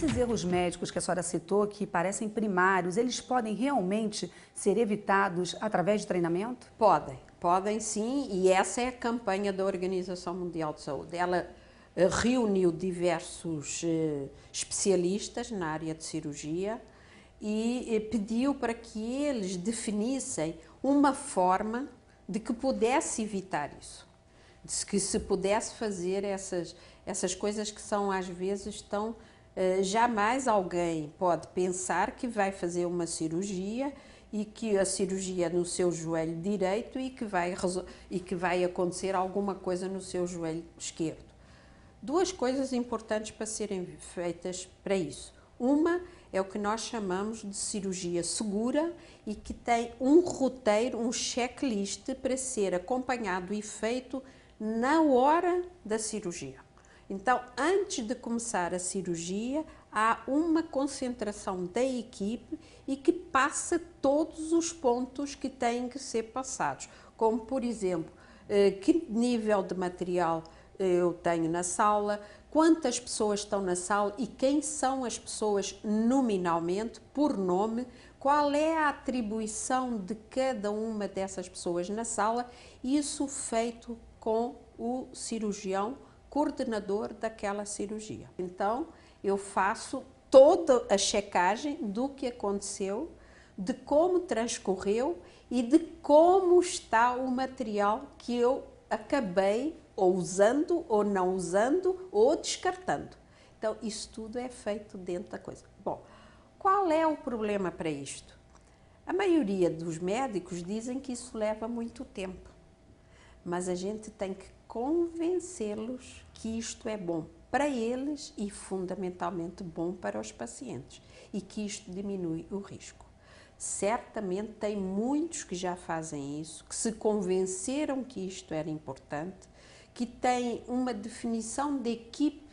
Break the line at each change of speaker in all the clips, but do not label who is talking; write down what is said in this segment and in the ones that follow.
esses erros médicos que a senhora citou, que parecem primários, eles podem realmente ser evitados através de treinamento?
Podem sim, e essa é a campanha da Organização Mundial de Saúde. Ela reuniu diversos especialistas na área de cirurgia e pediu para que eles definissem uma forma de que pudesse evitar isso, de que se pudesse fazer essas coisas que são às vezes tão... jamais alguém pode pensar que vai fazer uma cirurgia e que a cirurgia é no seu joelho direito e que vai acontecer alguma coisa no seu joelho esquerdo. Duas coisas importantes para serem feitas para isso. Uma é o que nós chamamos de cirurgia segura e que tem um roteiro, um checklist para ser acompanhado e feito na hora da cirurgia. Então, antes de começar a cirurgia, há uma concentração da equipe e que passa todos os pontos que têm que ser passados, como, por exemplo, que nível de material eu tenho na sala, quantas pessoas estão na sala e quem são as pessoas nominalmente, por nome, qual é a atribuição de cada uma dessas pessoas na sala, isso feito com o cirurgião coordenador daquela cirurgia. Então, eu faço toda a checagem do que aconteceu, de como transcorreu e de como está o material que eu acabei ou usando, ou não usando, ou descartando. Então, isso tudo é feito dentro da coisa. Bom, qual é o problema para isto? A maioria dos médicos dizem que isso leva muito tempo, mas a gente tem que convencê-los que isto é bom para eles e fundamentalmente bom para os pacientes e que isto diminui o risco. Certamente tem muitos que já fazem isso, que se convenceram que isto era importante, que têm uma definição de equipe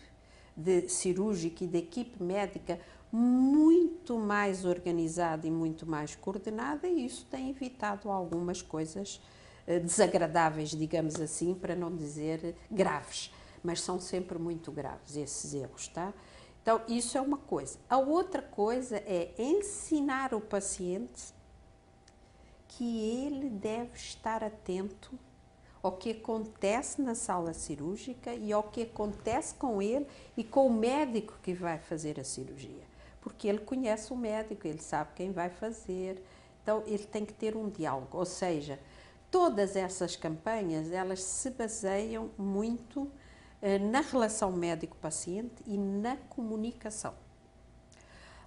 cirúrgica e de equipe médica muito mais organizada e muito mais coordenada, e isso tem evitado algumas coisas desagradáveis, digamos assim, para não dizer graves, mas são sempre muito graves esses erros, tá? Então, isso é uma coisa. A outra coisa é ensinar o paciente que ele deve estar atento ao que acontece na sala cirúrgica e ao que acontece com ele e com o médico que vai fazer a cirurgia. Porque ele conhece o médico, ele sabe quem vai fazer, então ele tem que ter um diálogo. Ou seja, todas essas campanhas, elas se baseiam muito na relação médico-paciente e na comunicação.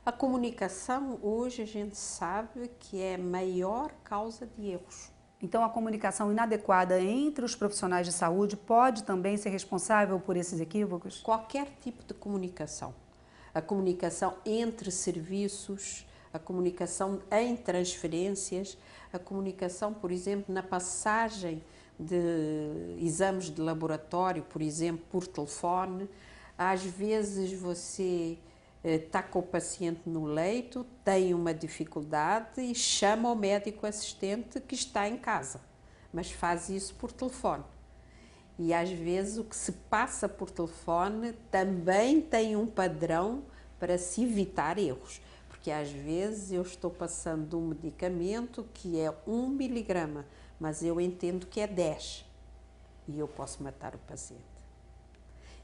A comunicação, hoje, a gente sabe que é a maior causa de erros.
Então, a comunicação inadequada entre os profissionais de saúde pode também ser responsável por esses equívocos?
Qualquer tipo de comunicação. A comunicação entre serviços, a comunicação em transferências, a comunicação, por exemplo, na passagem de exames de laboratório, por exemplo, por telefone. Às vezes você está com o paciente no leito, tem uma dificuldade e chama o médico assistente que está em casa, mas faz isso por telefone. E às vezes o que se passa por telefone também tem um padrão para se evitar erros, porque às vezes eu estou passando um medicamento que é 1 miligrama, mas eu entendo que é 10 e eu posso matar o paciente.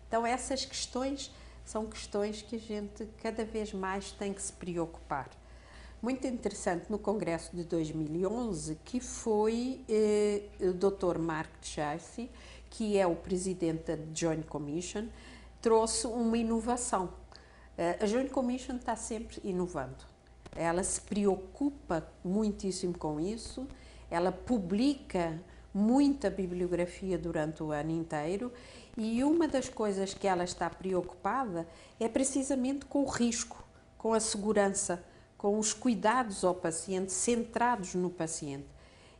Então essas questões são questões que a gente cada vez mais tem que se preocupar. Muito interessante no Congresso de 2011, que foi o Dr. Mark Chase, que é o presidente da Joint Commission, trouxe uma inovação. A Joint Commission está sempre inovando. Ela se preocupa muitíssimo com isso, ela publica muita bibliografia durante o ano inteiro e uma das coisas que ela está preocupada é precisamente com o risco, com a segurança, com os cuidados ao paciente, centrados no paciente.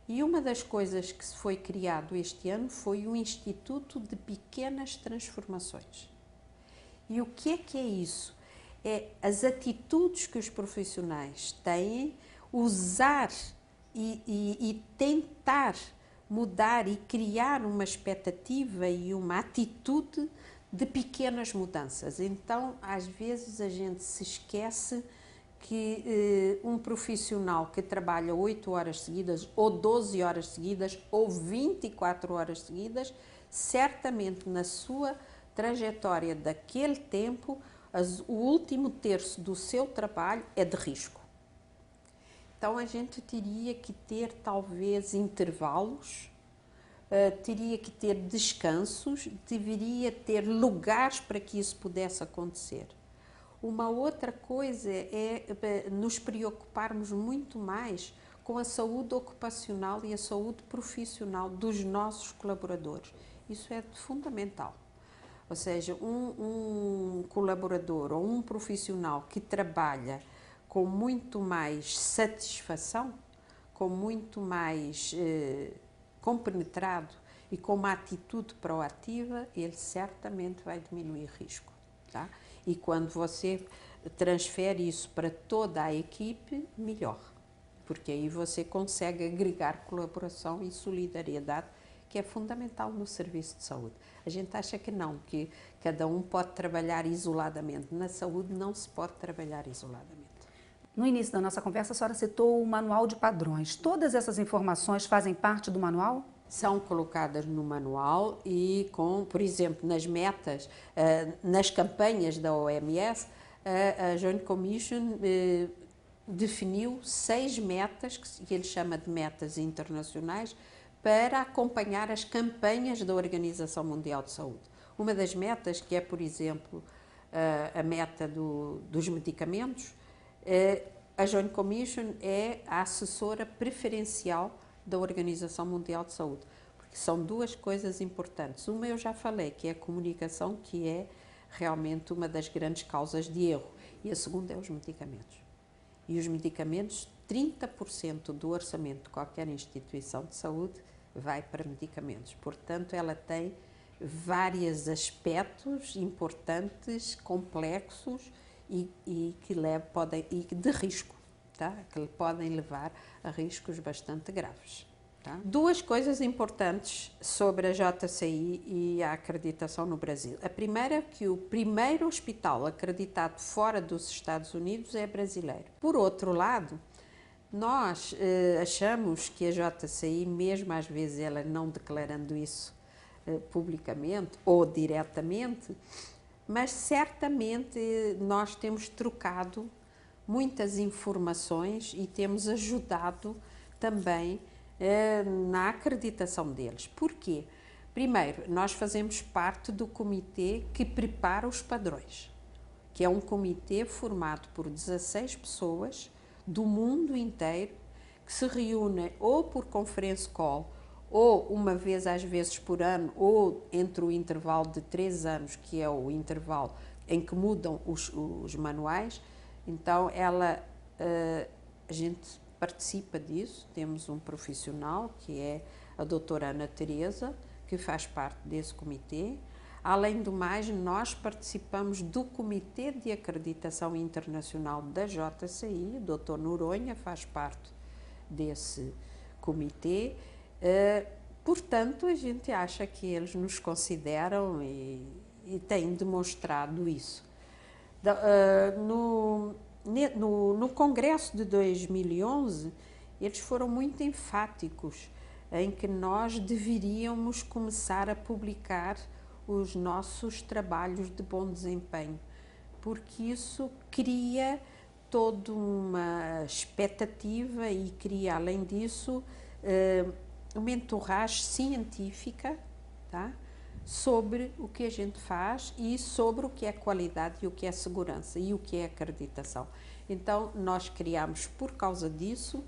E uma das coisas que se foi criado este ano foi o Instituto de Pequenas Transformações. E o que é isso? É as atitudes que os profissionais têm, usar e tentar mudar e criar uma expectativa e uma atitude de pequenas mudanças. Então, às vezes a gente se esquece que um profissional que trabalha 8 horas seguidas, ou 12 horas seguidas, ou 24 horas seguidas, certamente na sua trajetória daquele tempo, o último terço do seu trabalho é de risco. Então a gente teria que ter talvez intervalos, teria que ter descansos, deveria ter lugares para que isso pudesse acontecer. Uma outra coisa é nos preocuparmos muito mais com a saúde ocupacional e a saúde profissional dos nossos colaboradores. Isso é fundamental. Ou seja, um colaborador ou um profissional que trabalha com muito mais satisfação, com muito mais compenetrado e com uma atitude proativa, ele certamente vai diminuir risco. Tá? E quando você transfere isso para toda a equipe, melhor, porque aí você consegue agregar colaboração e solidariedade, que é fundamental no serviço de saúde. A gente acha que não, que cada um pode trabalhar isoladamente. Na saúde não se pode trabalhar isoladamente.
No início da nossa conversa, a senhora citou o manual de padrões. Todas essas informações fazem parte do manual?
São colocadas no manual e, por exemplo, nas metas, nas campanhas da OMS, a Joint Commission definiu 6 metas, que ele chama de metas internacionais, para acompanhar as campanhas da Organização Mundial de Saúde. Uma das metas, que é, por exemplo, a meta dos medicamentos, a Joint Commission é a assessora preferencial da Organização Mundial de Saúde, porque são duas coisas importantes. Uma eu já falei, que é a comunicação, que é realmente uma das grandes causas de erro, e a segunda é os medicamentos. E os medicamentos, 30% do orçamento de qualquer instituição de saúde vai para medicamentos. Portanto, ela tem vários aspectos importantes, complexos e que de risco, tá? Que podem levar a riscos bastante graves. Tá? Duas coisas importantes sobre a JCI e a acreditação no Brasil. A primeira é que o primeiro hospital acreditado fora dos Estados Unidos é brasileiro. Por outro lado, nós achamos que a JCI, mesmo às vezes ela não declarando isso publicamente ou diretamente, mas certamente nós temos trocado muitas informações e temos ajudado também na acreditação deles. Porquê? Primeiro, nós fazemos parte do comitê que prepara os padrões, que é um comitê formado por 16 pessoas do mundo inteiro, que se reúnem ou por conference call, ou uma vez às vezes por ano, ou entre o intervalo de 3 anos, que é o intervalo em que mudam os manuais. Então, a gente participa disso, temos um profissional, que é a doutora Ana Teresa, que faz parte desse comitê. Além do mais, nós participamos do Comitê de Acreditação Internacional da JCI, o Dr. Noronha faz parte desse comitê. Portanto, a gente acha que eles nos consideram e têm demonstrado isso. No Congresso de 2011, eles foram muito enfáticos em que nós deveríamos começar a publicar os nossos trabalhos de bom desempenho, porque isso cria toda uma expectativa e cria, além disso, uma entourage científica, tá? Sobre o que a gente faz e sobre o que é qualidade e o que é segurança e o que é acreditação. Então, nós criamos, por causa disso,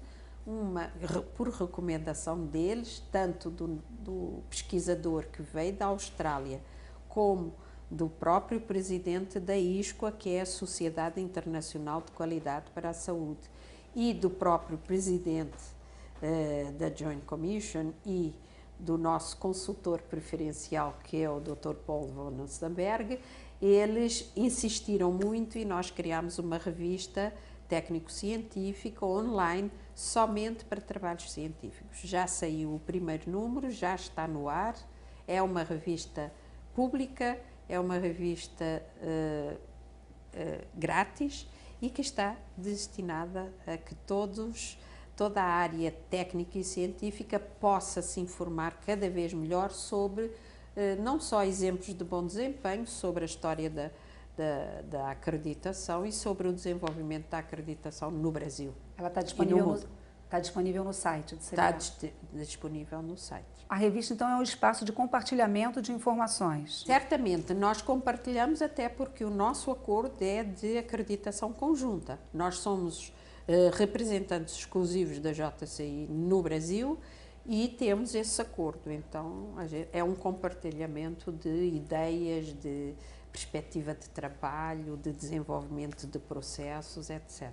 por recomendação deles, tanto do pesquisador que veio da Austrália, como do próprio presidente da ISQA, que é a Sociedade Internacional de Qualidade para a Saúde, e do próprio presidente da Joint Commission e do nosso consultor preferencial, que é o Dr. Paul von Oestenberg. Eles insistiram muito e nós criámos uma revista técnico-científica online somente para trabalhos científicos. Já saiu o primeiro número, já está no ar, é uma revista pública é uma revista grátis e que está destinada a que toda a área técnica e científica possa se informar cada vez melhor sobre não só exemplos de bom desempenho, sobre a história da acreditação e sobre o desenvolvimento da acreditação no Brasil.
Ela está disponível no site do CBA.
Está disponível no site.
A revista, então, é um espaço de compartilhamento de informações.
Certamente, nós compartilhamos até porque o nosso acordo é de acreditação conjunta. Nós somos representantes exclusivos da JCI no Brasil e temos esse acordo. Então, é um compartilhamento de ideias, de perspectiva de trabalho, de desenvolvimento de processos, etc.